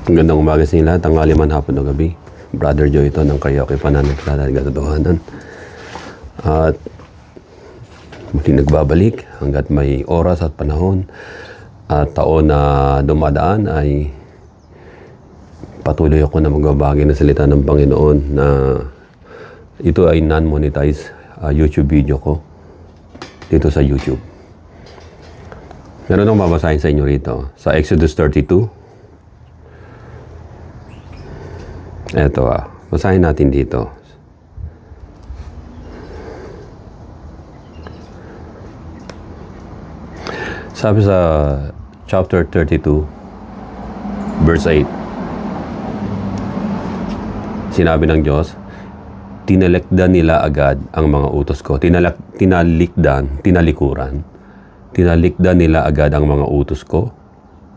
Magandang umaga sa inyo lahat, tanghali man, hapon o gabi. Brother Joe ito ng Karaoke Pananampalataya at Katotohanan. At muli nagbabalik hanggat may oras at panahon at taon na dumadaan ay patuloy ako na magbabahagi ng salita ng Panginoon na ito ay non-monetized YouTube video ko dito sa YouTube. Meron akong babasahin sa inyo rito sa Exodus 32. Eto basahin natin dito. Sabi sa chapter 32, verse 8, sinabi ng Diyos, tinalikdan nila agad ang mga utos ko. Tinalikdan nila agad ang mga utos ko.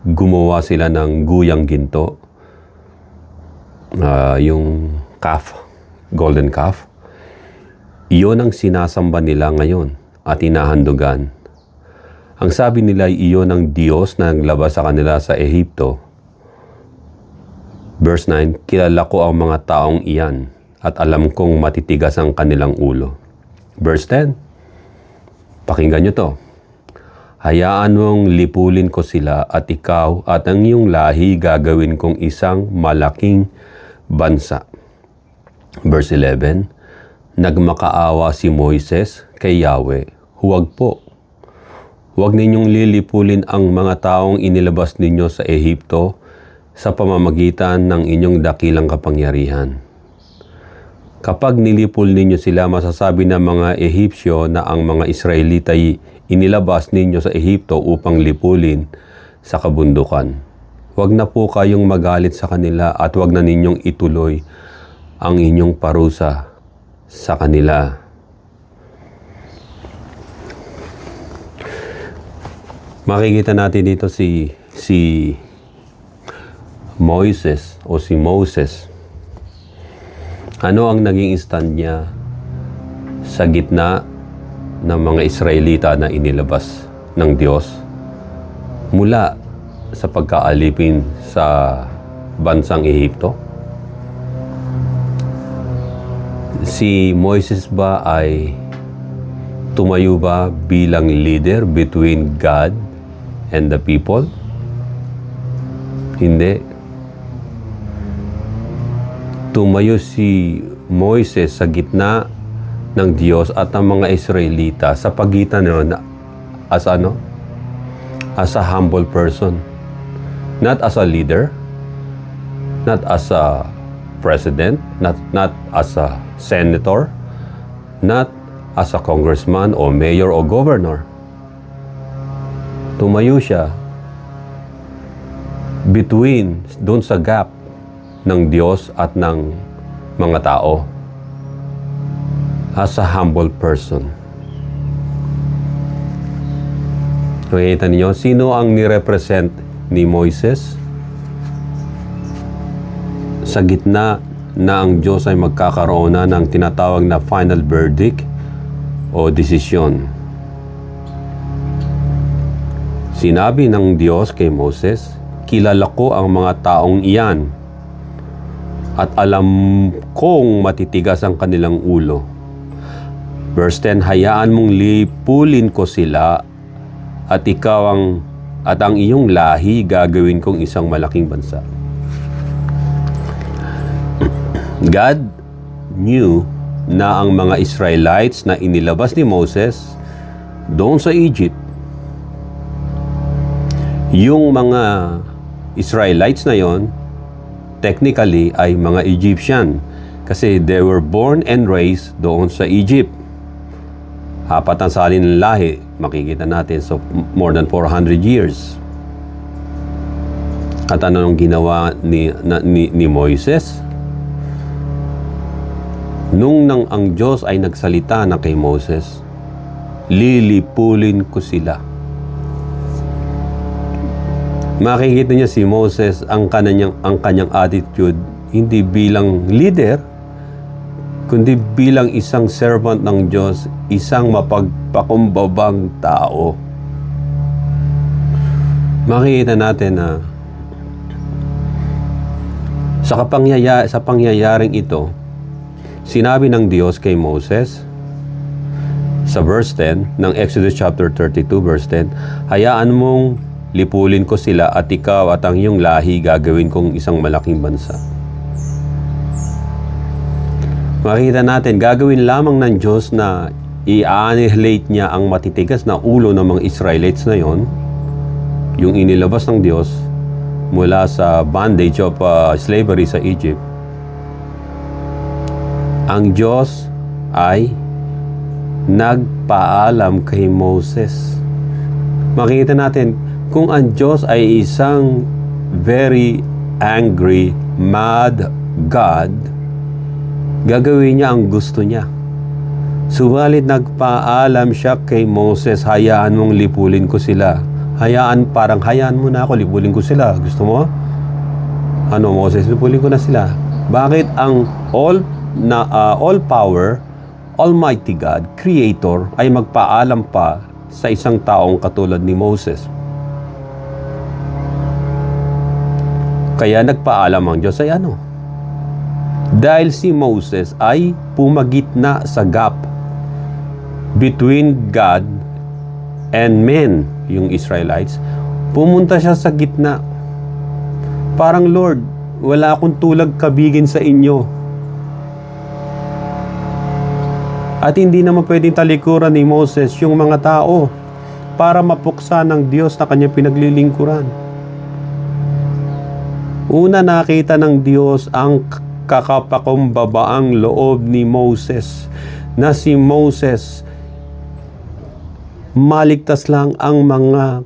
Gumawa sila ng guyang ginto. Yung calf, golden calf, iyon ang sinasamba nila ngayon at hinahandugan. Ang sabi nila ay iyon ang Diyos na naglabas sa kanila sa Ehipto. Verse 9, kilala ko ang mga taong iyan at alam kong matitigas ang kanilang ulo. Verse 10, pakinggan nyo to. Hayaan mong lipulin ko sila at ikaw at ang iyong lahi gagawin kong isang malaking bansa. Verse 11, nagmakaawa si Moises kay Yahweh, huwag po. Huwag ninyong lilipulin ang mga taong inilabas ninyo sa Ehipto sa pamamagitan ng inyong dakilang kapangyarihan. Kapag nilipul ninyo sila, masasabi ng mga Ehipsyo na ang mga Israelita ay inilabas ninyo sa Ehipto upang lipulin sa kabundukan. Huwag na po kayong magalit sa kanila at huwag na ninyong ituloy ang inyong parusa sa kanila. Makikita natin dito si Moises o si Moses. Ano ang naging stand niya sa gitna ng mga Israelita na inilabas ng Diyos mula sa pagkaalipin sa bansang Ehipto? Si Moises ba ay tumayo ba bilang leader between God and the people? Hindi. Tumayo si Moises sa gitna ng Diyos at ng mga Israelita sa pagitan nila as ano? As a humble person. Not as a leader, not as a president, not as a senator, not as a congressman o mayor o governor. Tumayo siya between, doon sa gap ng Diyos at ng mga tao as a humble person. Nakikita niyo, sino ang nirepresent ni Moises? Sa gitna na ang Diyos ay magkakaroon na ng tinatawag na final verdict o desisyon. Sinabi ng Diyos kay Moses, kilala ko ang mga taong iyan at alam kong matitigas ang kanilang ulo. Verse 10, hayaan mong lipulin ko sila at ikaw at ang iyong lahi gagawin kong isang malaking bansa. God knew na ang mga Israelites na inilabas ni Moses doon sa Egypt, yung mga Israelites na yon, technically ay mga Egyptian kasi they were born and raised doon sa Egypt. Apat ang salin ng lahi, makikita natin, so more than 400 years. At ano nung ginawa ni Moises? Nung ang Diyos ay nagsalita na kay Moses, lilipulin ko sila. Makikita niya si Moses ang kanyang attitude hindi bilang leader, kundi bilang isang servant ng Diyos, isang mapagpakumbabang tao. Makikita natin na Sa pangyayaring ito, sinabi ng Diyos kay Moses sa verse 10 ng Exodus chapter 32 verse 10, hayaan mong lipulin ko sila at ikaw at ang iyong lahi gagawin kong isang malaking bansa. Makikita natin, gagawin lamang ng Diyos na i-annihilate niya ang matitigas na ulo ng mga Israelites na yon, yung inilabas ng Diyos mula sa bondage of slavery sa Egypt. Ang Diyos ay nagpaalam kay Moses. Makikita natin, kung ang Diyos ay isang very angry, mad God, gagawin niya ang gusto niya. Subalit nagpaalam siya kay Moses, hayaan mong lipulin ko sila. Hayaan mo na ako, lipulin ko sila. Gusto mo? Ano, Moses, lipulin ko na sila. Bakit ang all power, Almighty God, Creator, ay magpaalam pa sa isang taong katulad ni Moses? Kaya nagpaalam ang Diyos ay ano? Dahil si Moses ay pumagitna sa gap between God and men, yung Israelites, pumunta siya sa gitna. Parang, Lord, wala akong tulag kabigin sa inyo. At hindi naman pwedeng talikuran ni Moses yung mga tao para mapuksa ng Diyos na kanyang pinaglilingkuran. Una, nakita ng Diyos ang kakapakumbabaang loob ni Moses, na si Moses maligtas lang ang mga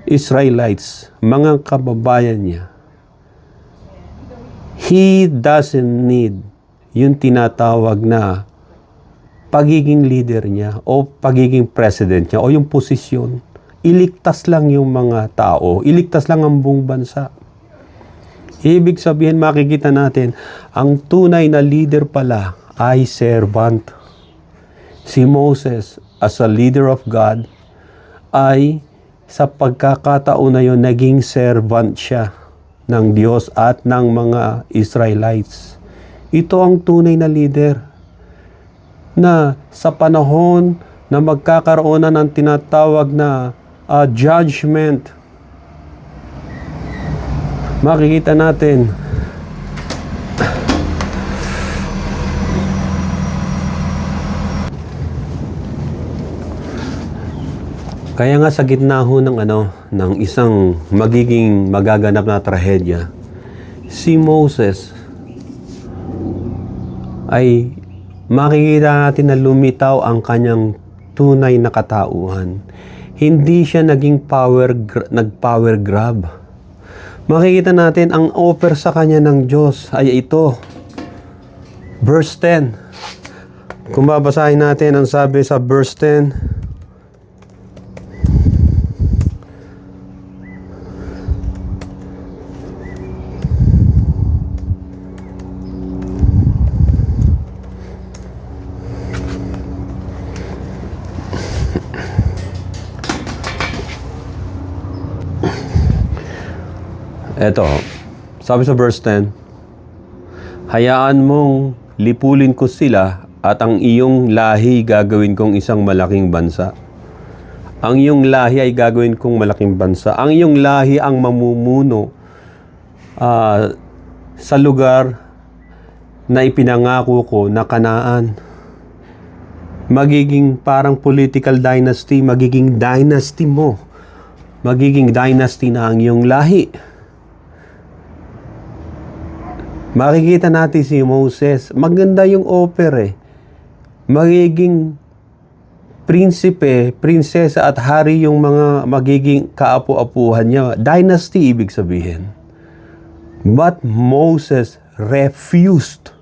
Israelites, mga kababayan niya. He doesn't need yung tinatawag na pagiging leader niya o pagiging president niya o yung posisyon. Iligtas lang yung mga tao, iligtas lang ang buong bansa. Ibig sabihin, makikita natin, ang tunay na leader pala ay servant. Si Moses, as a leader of God, ay sa pagkakataon na yun, naging servant siya ng Diyos at ng mga Israelites. Ito ang tunay na leader na sa panahon na magkakaroon na ng tinatawag na judgment, makikita natin kaya nga sa gitna ho ng isang magiging magaganap na trahedya, si Moses ay makikita natin na lumitaw ang kanyang tunay na katauhan. Hindi siya naging nag-power grab. Makikita natin ang offer sa kanya ng Diyos ay ito. Verse 10. Kung babasahin natin ang sabi sa verse 10. Eto, sabi sa verse 10, hayaan mong lipulin ko sila at ang iyong lahi gagawin kong isang malaking bansa. Ang iyong lahi ay gagawin kong malaking bansa. Ang iyong lahi ang mamumuno sa lugar na ipinangako ko na Kanaan. Magiging parang political dynasty, magiging dynasty mo. Magiging dynasty na ang iyong lahi. Makikita natin si Moses, maganda yung offer magiging prinsipe, prinsesa at hari yung mga magiging kaapu-apuhan niya. Dynasty ibig sabihin. But Moses refused.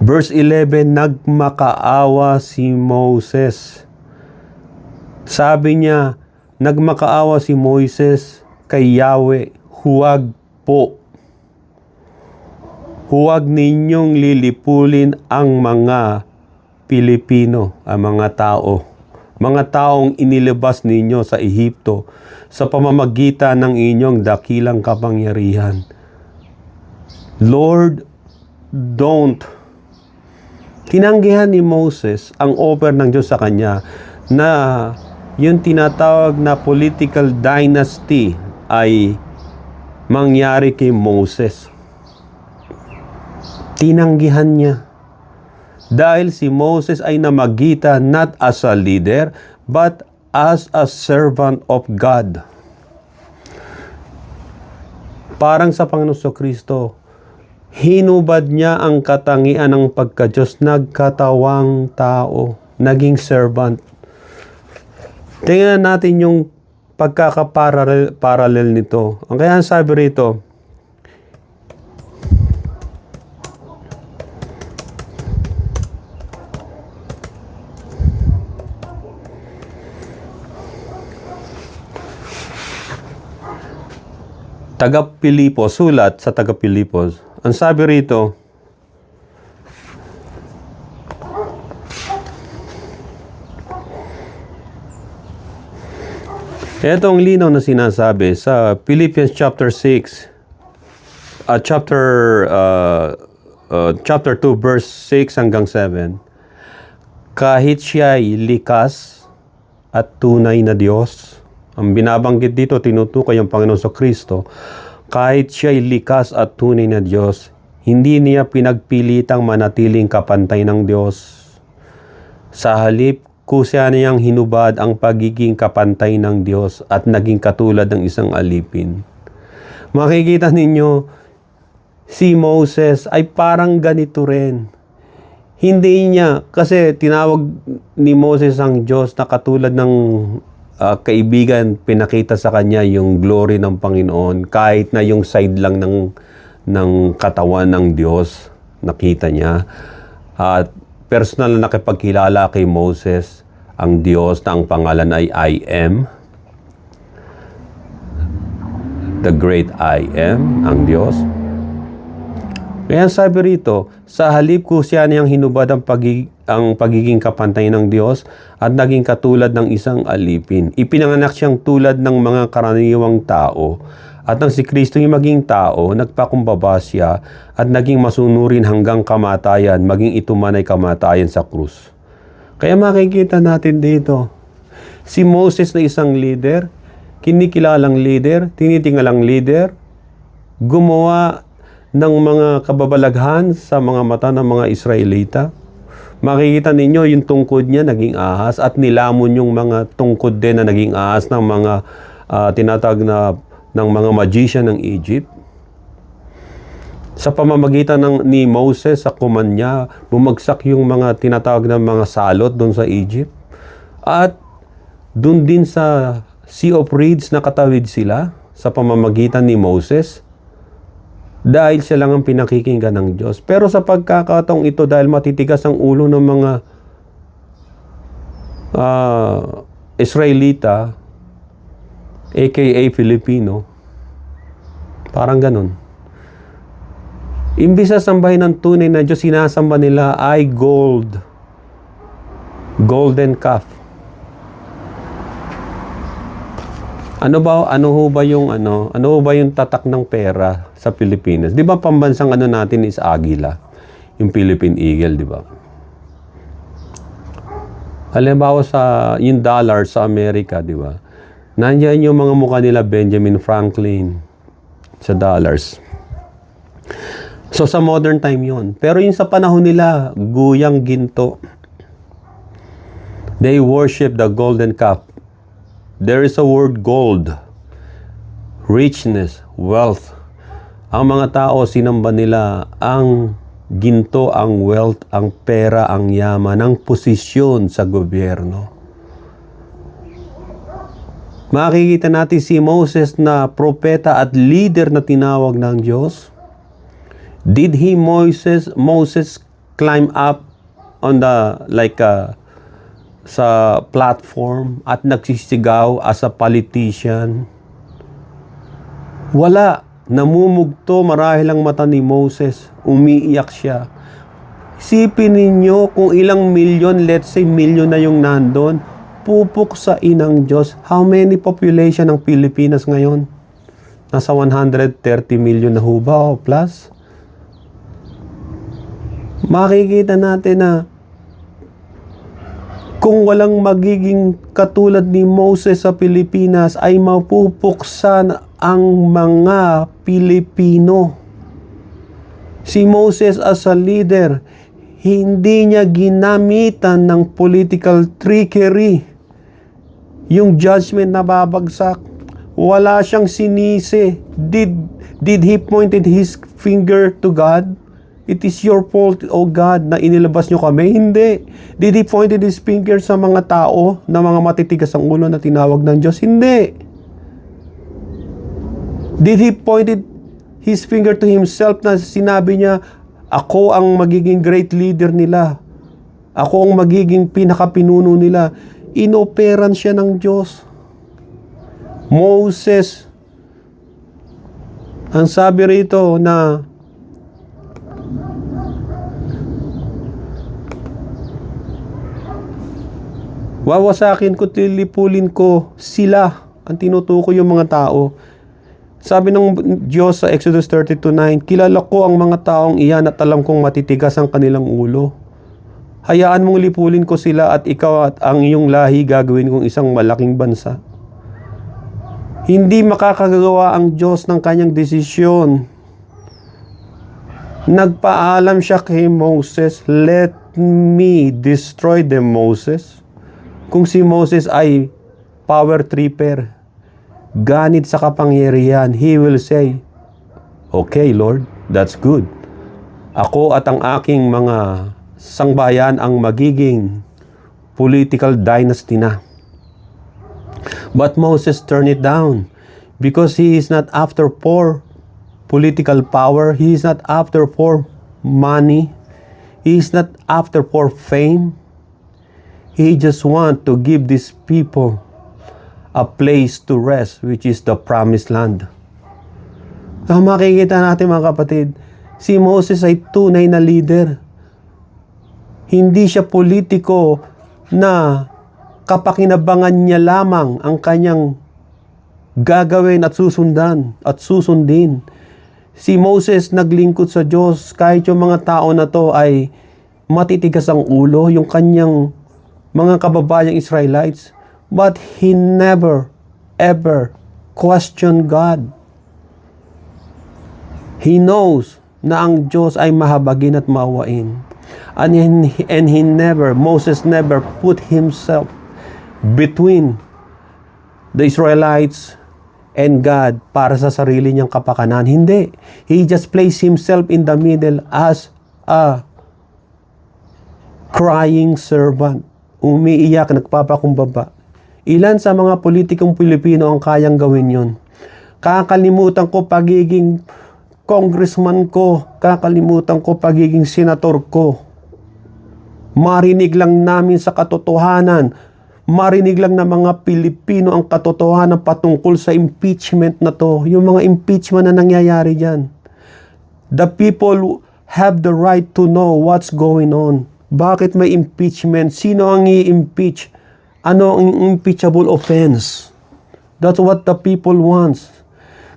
Verse 11, nagmakaawa si Moses. Sabi niya, nagmakaawa si Moses kay Yahweh, huwag po. Huwag ninyong lilipulin ang mga Pilipino, ang mga tao. Mga taong inilabas ninyo sa Ehipto sa pamamagitan ng inyong dakilang kapangyarihan. Lord, don't. Tinanggihan ni Moses ang offer ng Diyos sa kanya na yung tinatawag na political dynasty ay mangyari kay Moses. Tinanggihan niya. Dahil si Moses ay namagitan not as a leader, but as a servant of God. Parang sa Panginoon Kristo, hinubad niya ang katangian ng pagka-Diyos, nagkatawang tao, naging servant. Tingnan natin yung pagkakaparallel nito. Ang kaya sabi rito, taga-Pilipos, sulat sa taga-Pilipos. Ang sabi rito, etong linaw na sinasabi sa Philippians chapter 6, chapter 2, verse 6 hanggang 7. Kahit siya'y likas at tunay na Diyos, ang binabanggit dito, tinutukoy ang Panginoon sa Kristo, kahit siya'y likas at tunay na Diyos, hindi niya pinagpilitang manatiling kapantay ng Diyos. Sa halip, kusya niyang hinubad ang pagiging kapantay ng Diyos at naging katulad ng isang alipin. Makikita ninyo, si Moses ay parang ganito rin. Hindi niya, kasi tinawag ni Moses ang Diyos na katulad ng kaibigan, pinakita sa kanya yung glory ng Panginoon kahit na yung side lang ng katawan ng Diyos nakita niya. At personal na nakipagkilala kay Moses ang Diyos na ang pangalan ay I am, the great I am, ang Diyos. Kaya sabi rito, sa halip kusya niyang hinubad ang pagiging kapantay ng Diyos at naging katulad ng isang alipin. Ipinanganak siyang tulad ng mga karaniwang tao at nang si Kristo yung maging tao, nagpakumbaba siya at naging masunurin hanggang kamatayan, maging ito man ay kamatayan sa krus. Kaya makikita natin dito, si Moses na isang leader, kinikilalang leader, tinitingalang leader, gumawa ng mga kababalaghan sa mga mata ng mga Israelita. Makikita ninyo yung tungkod niya naging ahas at nilamon yung mga tungkod din na naging ahas ng mga tinatawag na ng mga magician ng Egypt. Sa pamamagitan ni Moses sa kuman niya, bumagsak yung mga tinatawag na mga salot doon sa Egypt. At doon din sa Sea of Reeds nakatawid sila sa pamamagitan ni Moses. Dahil siya lang ang pinakikinggan ng Diyos. Pero sa pagkakataong ito, dahil matitigas ang ulo ng mga Israelita, aka Filipino, parang ganun. Imbis na sambahin ng tunay na Diyos, sinasamba nila ay gold. Golden calf. Ano ho ba yung tatak ng pera sa Pilipinas? 'Di ba pambansang natin is agila, yung Philippine Eagle, 'di ba? Halimbawa sa yung dollar sa Amerika, 'di ba? Nandiyan yung mga mukha nila Benjamin Franklin sa dollars. So sa modern time 'yon. Pero yung sa panahon nila, guyang ginto. They worship the golden calf. There is a word gold, richness, wealth. Ang mga tao, sinamba nila ang ginto, ang wealth, ang pera, ang yaman, ang posisyon sa gobyerno. Makikita natin si Moses na propeta at leader na tinawag ng Diyos. Did Moses climb up on the sa platform at nagsisigaw as a politician? Wala. Namumugto marahil ang mata ni Moses. Umiiyak siya. Isipin ninyo kung ilang milyon, let's say milyon na yung nandun, pupuksain ng Diyos. How many population ng Pilipinas ngayon? Nasa 130 million na ho ba o plus? makikita natin na kung walang magiging katulad ni Moses sa Pilipinas, ay mapupuksan ang mga Pilipino. Si Moses as a leader, hindi niya ginamitan ng political trickery. Yung judgment na babagsak, wala siyang sinisi. Did he pointed his finger to God? It is your fault, O God, na inilabas nyo kami? Hindi. Did he pointed his finger sa mga tao na mga matitigas ang ulo na tinawag ng Diyos? Hindi. Did he pointed his finger to himself na sinabi niya, ako ang magiging great leader nila. Ako ang magiging pinakapinuno nila. Inoperan siya ng Diyos. Moses, ang sabi rito na wawasakin ko, tilipulin ko sila. Ang tinutukoy yung mga tao. Sabi ng Diyos sa Exodus 32:9, kilala ko ang mga taong iyan at alam kong matitigas ang kanilang ulo. Hayaan mong lipulin ko sila at ikaw at ang iyong lahi gagawin kong isang malaking bansa. Hindi makakagawa ang Diyos ng kanyang desisyon. Nagpaalam siya kay Moses, let me destroy them, Moses. Kung si Moses ay power tripper, ganit sa kapangyarihan, he will say, okay Lord, that's good. Ako at ang aking mga sangbayan ang magiging political dynasty na. But Moses turned it down because he is not after for political power. He is not after for money. He is not after for fame. He just want to give these people a place to rest, which is the promised land. Makikita natin mga kapatid, si Moses ay tunay na leader. Hindi siya politiko na kapakinabangan niya lamang ang kanyang gagawin at susundan at susundin. Si Moses naglingkod sa Diyos kahit yung mga tao na to ay matitigas ang ulo, yung kanyang mga kababayang Israelites. But he never, ever questioned God. He knows na ang Diyos ay mahabagin at maawain. And Moses never put himself between the Israelites and God para sa sarili niyang kapakanan. Hindi. He just placed himself in the middle as a crying servant. Umiiyak, nagpapakumbaba. Ilan sa mga politikong Pilipino ang kayang gawin yon? Kakalimutan ko pagiging congressman ko. Kakalimutan ko pagiging senator ko. Marinig lang namin sa katotohanan. Marinig lang ng mga Pilipino ang katotohanan patungkol sa impeachment na to. Yung mga impeachment na nangyayari dyan. The people have the right to know what's going on. Bakit may impeachment? Sino ang i-impeach? Ano ang impeachable offense? That's what the people wants.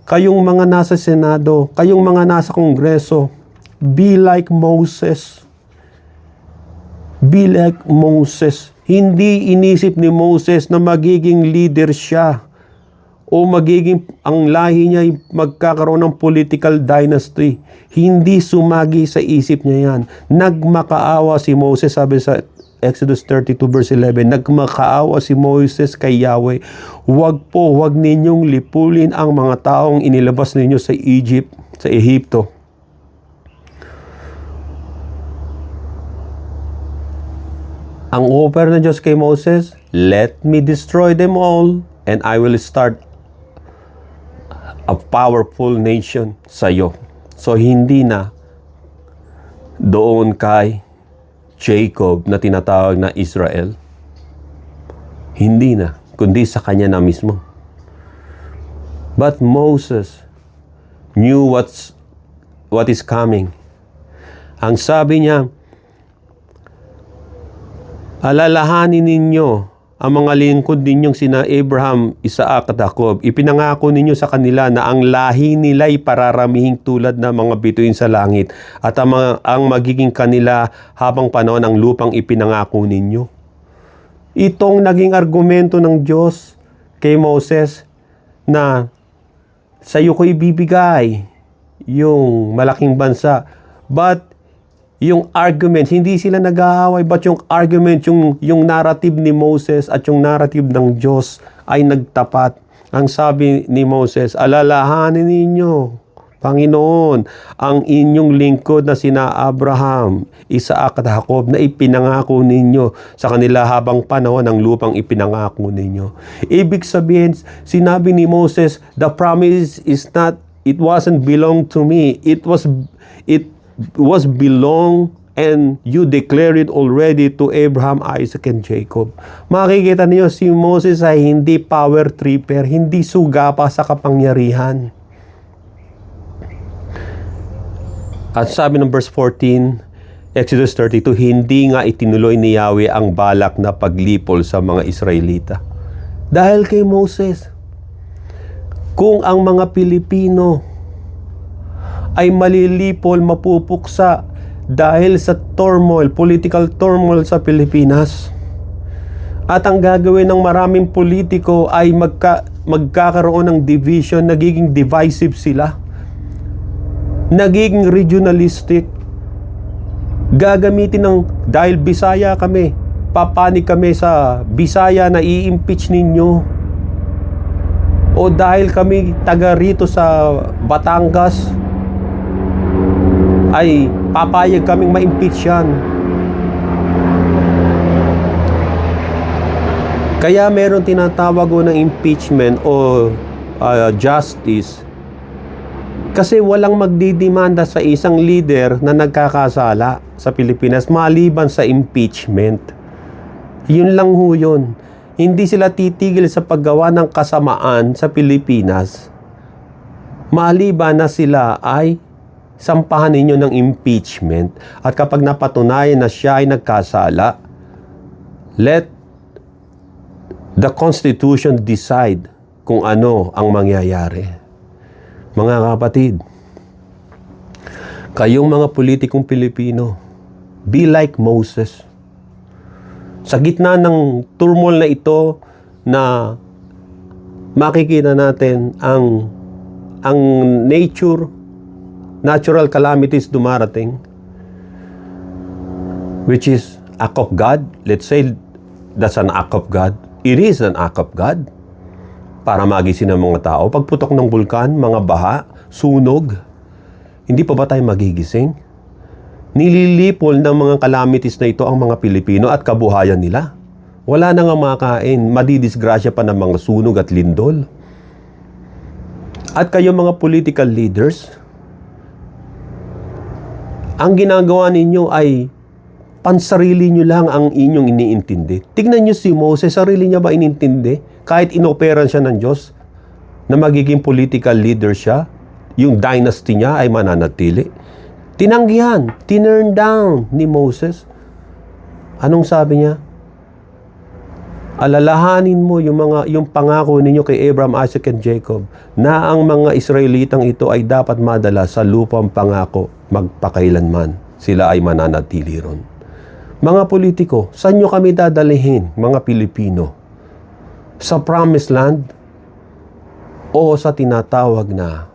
Kayong mga nasa Senado, kayong mga nasa Kongreso, be like Moses. Be like Moses. Hindi inisip ni Moses na magiging leader siya o magiging ang lahi niya ay magkakaroon ng political dynasty. Hindi sumagi sa isip niya yan. Nagmakaawa si Moses, sabi sa Exodus 32 verse 11, nagmakaawa si Moses kay Yahweh, wag ninyong lipulin ang mga taong inilabas ninyo sa Egypt, sa Ehipto. Ang offer ng Diyos kay Moses, let me destroy them all and I will start a powerful nation sa iyo. So hindi na doon kay Jacob na tinatawag na Israel. Hindi na, kundi sa kanya na mismo. But Moses knew what is coming. Ang sabi niya, alalahanin ninyo ang mga lingkod ninyong sina Abraham, Isaac at Jacob. Ipinangako ninyo sa kanila na ang lahi nila'y pararamihing tulad ng mga bituin sa langit at ang magiging kanila habang panahon ng lupang ipinangako ninyo. Itong naging argumento ng Diyos kay Moses na sa iyo ko ibibigay yung malaking bansa. But yung argument, hindi sila nag-aaway, but yung argument, yung narrative ni Moses at yung narrative ng Diyos ay nagtapat. Ang sabi ni Moses, alalahanin ninyo, Panginoon, ang inyong lingkod na sina Abraham, Isaac at Jacob na ipinangako ninyo sa kanila habang panahon ng lupang ipinangako ninyo. Ibig sabihin, sinabi ni Moses, the promise is not, it wasn't belong to me, it was belong and you declare it already to Abraham, Isaac, and Jacob. Makikita niyo si Moses ay hindi power tripper, hindi suga pa sa kapangyarihan. At sabi ng verse 14, Exodus 32, hindi nga itinuloy ni Yahweh ang balak na paglipol sa mga Israelita. Dahil kay Moses, kung ang mga Pilipino ay malilipol, mapupuksa dahil sa turmoil, political turmoil sa Pilipinas. At ang gagawin ng maraming politiko ay magkakaroon ng division, nagiging divisive sila. Nagiging regionalistic. Gagamitin ng, dahil Bisaya kami, papanig kami sa Bisaya na i-impeach ninyo. O dahil kami taga rito sa Batangas, ay papayag kaming ma-impeach yan. Kaya meron tinatawag ng impeachment o justice kasi walang magdidemanda sa isang leader na nagkakasala sa Pilipinas maliban sa impeachment. Yun lang ho yun. Hindi sila titigil sa paggawa ng kasamaan sa Pilipinas maliban na sila ay sampahan ninyo ng impeachment. At kapag napatunayan na siya ay nagkasala, let the Constitution decide kung ano ang mangyayari. Mga kapatid, kayong mga politikong Pilipino, be like Moses. Sa gitna ng turmoil na ito na makikita natin ang natural calamities dumarating, which is act of God. Let's say that's an act of God. It is an act of God para magising ng mga tao. Pagputok ng bulkan, mga baha, sunog, hindi pa ba tayo magigising? Nililipol ng mga calamities na ito ang mga Pilipino at kabuhayan nila. Wala na nga makain, madidisgrasya pa ng mga sunog at lindol. At kayo mga political leaders, ang ginagawa ninyo ay pansarili nyo lang ang inyong iniintindi. Tignan nyo si Moses, sarili niya ba inintindi? Kahit inoperan siya ng Diyos na magiging political leader siya, yung dynasty niya ay mananatili. Tinanggihan, tinurn down ni Moses. Anong sabi niya? Alalahanin mo yung pangako ninyo kay Abraham, Isaac, and Jacob na ang mga Israelitang ito ay dapat madala sa lupang pangako magpakailanman. Sila ay mananatili ron. Mga politiko, saan nyo kami dadalihin, mga Pilipino? Sa promised land o sa tinatawag na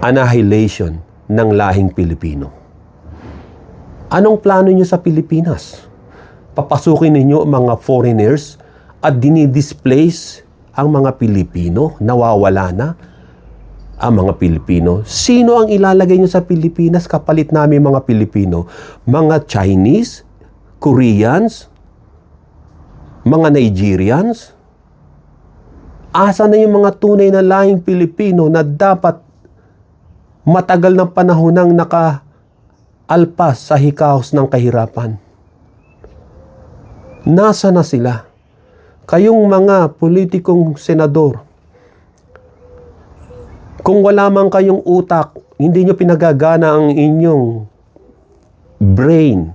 annihilation ng lahing Pilipino? Anong plano nyo sa Pilipinas? Papasukin ninyo mga foreigners at dinidisplace ang mga Pilipino, nawawala na ang mga Pilipino. Sino ang ilalagay nyo sa Pilipinas kapalit namin mga Pilipino? Mga Chinese, Koreans, mga Nigerians? Asa na yung mga tunay na lahing Pilipino na dapat matagal ng panahon nang nakaalpas sa hikahos ng kahirapan? Nasa na sila? Kayong mga politikong senador, kung wala man kayong utak, hindi nyo pinagagana ang inyong brain,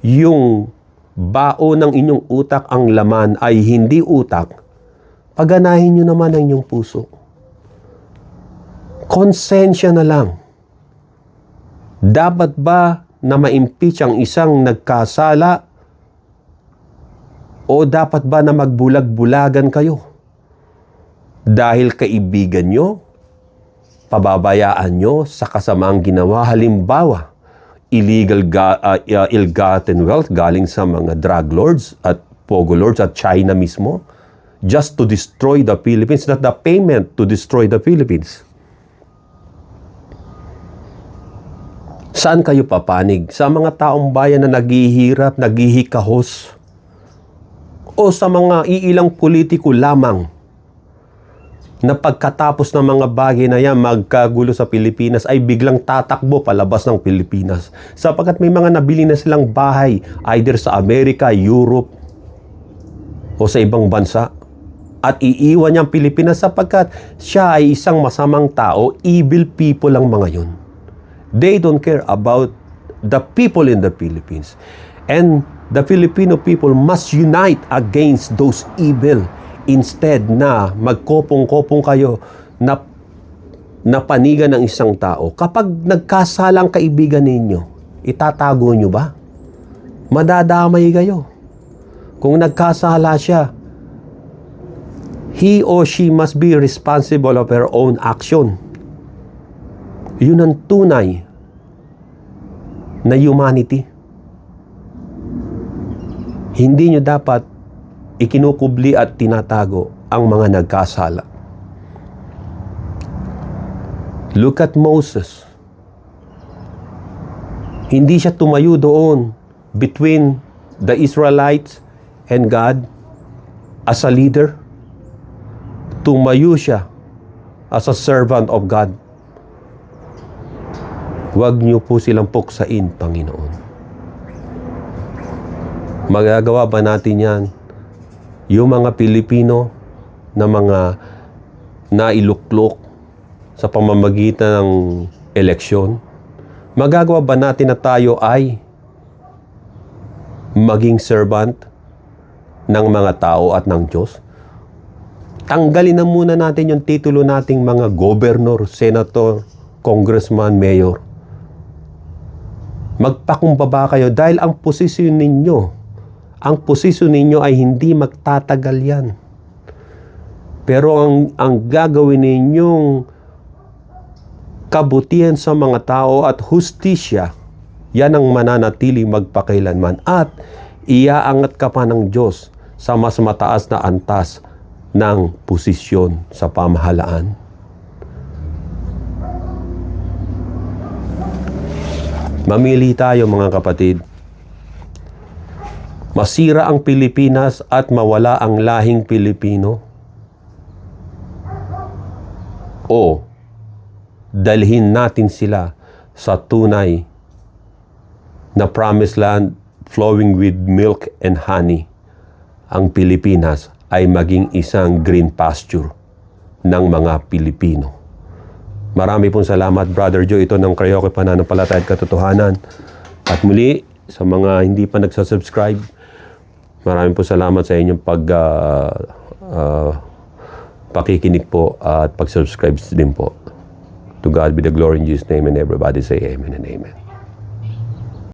yung bao ng inyong utak ang laman ay hindi utak, paganahin nyo naman ang inyong puso. Konsensya na lang. Dapat ba na ma-impeach ang isang nagkasala o dapat ba na magbulag-bulagan kayo? Dahil kaibigan nyo, pababayaan nyo sa kasamaang ginawa. Halimbawa, ill-gotten wealth galing sa mga drug lords at pogo lords at China mismo just to destroy the Philippines, not the payment to destroy the Philippines. Saan kayo papanig? Sa mga taong bayan na naghihirap, naghihikahos? O sa mga iilang politiko lamang na pagkatapos ng mga bagay na yan magkagulo sa Pilipinas ay biglang tatakbo palabas ng Pilipinas sapagkat may mga nabili na silang bahay either sa Amerika, Europe o sa ibang bansa at iiwan niya ang Pilipinas sapagkat siya ay isang masamang tao. Evil people ang mga yun. They don't care about the people in the Philippines. And the Filipino people must unite against those evil. Instead na magkopong-kopong kayo na panigan ng isang tao. Kapag nagkasalang kaibigan ninyo, itatago nyo ba? Madadamay kayo. Kung nagkasala siya, he or she must be responsible of her own action. Yun ang tunay na humanity. Hindi nyo dapat ikinukubli at tinatago ang mga nagkasala. Look at Moses. Hindi siya tumayo doon between the Israelites and God as a leader. Tumayo siya as a servant of God. Huwag niyo po silang puksain, Panginoon. Magagawa ba natin yan? Yung mga Pilipino na mga nailuklok sa pamamagitan ng eleksyon, magagawa ba natin na tayo ay maging servant ng mga tao at ng Diyos? Tanggalin na muna natin yung titulo nating mga governor, senator, congressman, mayor. Magpakumbaba kayo dahil ang posisyon ninyo ay hindi magtatagal yan. Pero ang gagawin ninyong kabutihan sa mga tao at hustisya, yan ang mananatiling magpakailanman. At iaangat ka pa ng Diyos sa mas mataas na antas ng posisyon sa pamahalaan. Mamili tayo, mga kapatid. Masira ang Pilipinas at mawala ang lahing Pilipino? O dalhin natin sila sa tunay na promised land flowing with milk and honey? Ang Pilipinas ay maging isang green pasture ng mga Pilipino. Marami pong salamat, Brother Joe. Ito ng Karaoke Pananampalataya at Katotohanan. At muli, sa mga hindi pa nagsasubscribe, maraming po salamat sa inyong pakikinig po at pag-subscribe din po. To God be the glory in Jesus' name, and everybody say amen and amen.